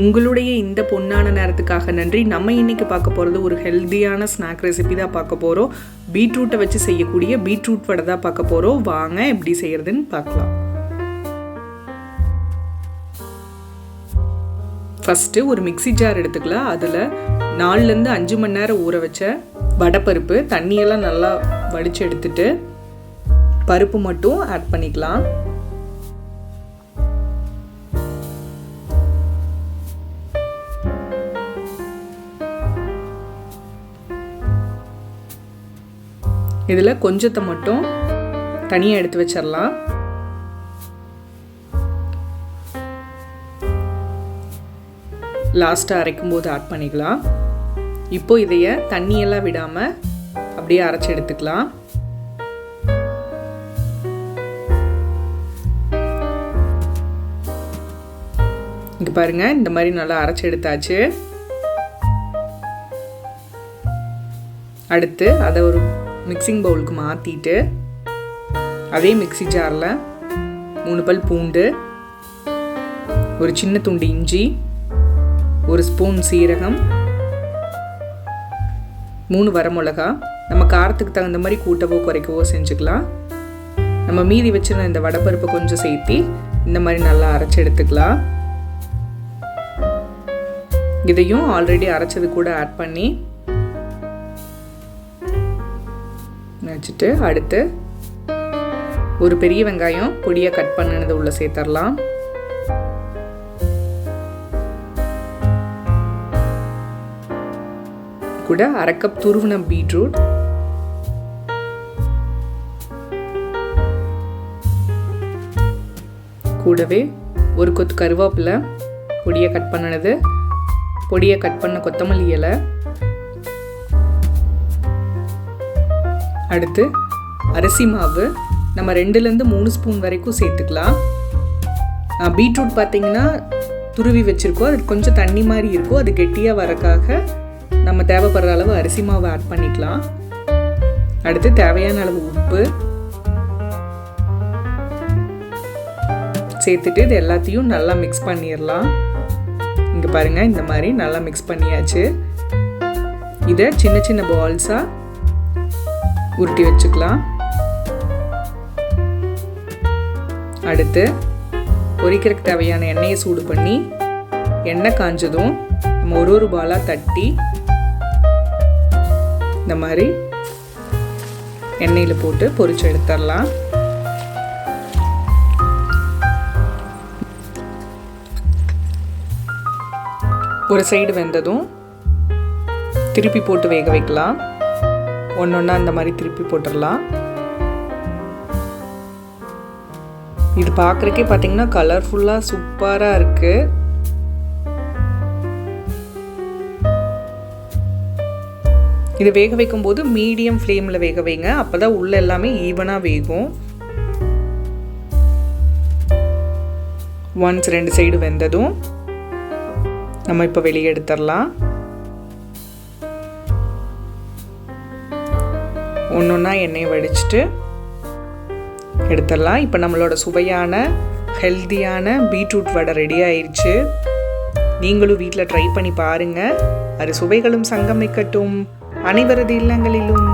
உங்களுடைய இந்த பொன்னான நேரத்துக்காக நன்றி. நம்ம இன்றைக்கி பார்க்க போகிறது ஒரு ஹெல்த்தியான ஸ்நாக் ரெசிபி தான் பார்க்க போகிறோம். பீட்ரூட்டை வச்சு செய்யக்கூடிய பீட்ரூட் வடை தான் பார்க்க போகிறோம். வாங்க எப்படி செய்கிறதுன்னு பார்க்கலாம். ஃபஸ்ட்டு ஒரு மிக்சி ஜார் எடுத்துக்கலாம். அதில் 4லேருந்து 5 மணி நேரம் ஊற வச்ச வடைப்பருப்பு தண்ணியெல்லாம் நல்லா வடித்து எடுத்துட்டு பருப்பு மட்டும் ஆட் பண்ணிக்கலாம். இதில் கொஞ்சத்தை மட்டும் தனியாக எடுத்து வச்சிடலாம். லாஸ்ட்டாக அரைக்கும் போது ஆட் பண்ணிக்கலாம். இப்போ இதைய தண்ணியெல்லாம் விடாமல் அப்படியே அரைச்சி எடுத்துக்கலாம். இங்கே பாருங்கள், இந்த மாதிரி நல்லா அரைச்சி எடுத்தாச்சு. அடுத்து அதை ஒரு மிக்சிங் பவுலுக்கு மாற்றிட்டு அதே மிக்சி ஜாரில் 3 பல் பூண்டு, ஒரு சின்ன துண்டு இஞ்சி, 1 ஸ்பூன் சீரகம், 3 வரமிளகா, நம்ம காரத்துக்கு தகுந்த மாதிரி கூட்டவோ குறைக்கவோ செஞ்சுக்கலாம். நம்ம மீதி வச்சுருந்த இந்த வடைப்பருப்பை கொஞ்சம் சேர்த்து இந்த மாதிரி நல்லா அரைச்சி எடுத்துக்கலாம். இதையும் ஆல்ரெடி அரைச்சது கூட ஆட் பண்ணி வச்சுட்டு அடுத்து ஒரு பெரிய வெங்காயம் பொடியாக கட் பண்ணினது உள்ள சேர்த்துடலாம். கூட 1/2 கப் துருவின பீட்ரூட், கூடவே ஒரு கொத்து கருவேப்பிலை பொடியாக கட் பண்ணினது, பொடியாக கட் பண்ண கொத்தமல்லி இலை, அடுத்து அரிசி மாவு நம்ம 2லேருந்து 3 ஸ்பூன் வரைக்கும் சேர்த்துக்கலாம். பீட்ரூட் பார்த்திங்கன்னா துருவி வச்சுருக்கோம், அது கொஞ்சம் தண்ணி மாதிரி இருக்கும். அது கெட்டியாக வரக்காக நம்ம தேவைப்படுற அளவு அரிசி மாவு ஆட் பண்ணிக்கலாம். அடுத்து தேவையான அளவு உப்பு சேர்த்துட்டு இது எல்லாத்தையும் நல்லா மிக்ஸ் பண்ணிடலாம். இங்கே பாருங்கள், இந்த மாதிரி நல்லா மிக்ஸ் பண்ணியாச்சு. இதை சின்ன சின்ன பால்ஸாக உருட்டி வச்சுக்கலாம். அடுத்து பொரிக்கிறதுக்கு தேவையான எண்ணெயை சூடு பண்ணி எண்ணெய் காஞ்சதும் நம்ம ஒரு பாலாக தட்டி இந்த மாதிரி எண்ணெயில் போட்டு பொரிச்சு எடுத்துடலாம். ஒரு சைடு வெந்ததும் திருப்பி போட்டு வேக வைக்கலாம். ஒன்றா இந்த மாதிரி திருப்பி போட்டுடலாம். இது பார்க்குறக்கே பார்த்தீங்கன்னா கலர்ஃபுல்லாக சூப்பராக இருக்குது. இது வேக வைக்கும்போது மீடியம் ஃப்ளேமில் வேக வைங்க, அப்போ தான் உள்ள எல்லாமே ஈவனாக வேகும். ஒன்ஸ் 2 சைடு வெந்ததும் நம்ம இப்போ வெளியே எடுத்துடலாம். ஒன்றா எண்ணெயை வடிச்சிட்டு எடுத்துடலாம். இப்போ நம்மளோட சுவையான ஹெல்த்தியான பீட்ரூட் வடை ரெடி ஆயிடுச்சு. நீங்களும் வீட்டில் ட்ரை பண்ணி பாருங்கள். அது சுவைகளும் சங்கமிக்கட்டும் அனைவரது இல்லங்களிலும்.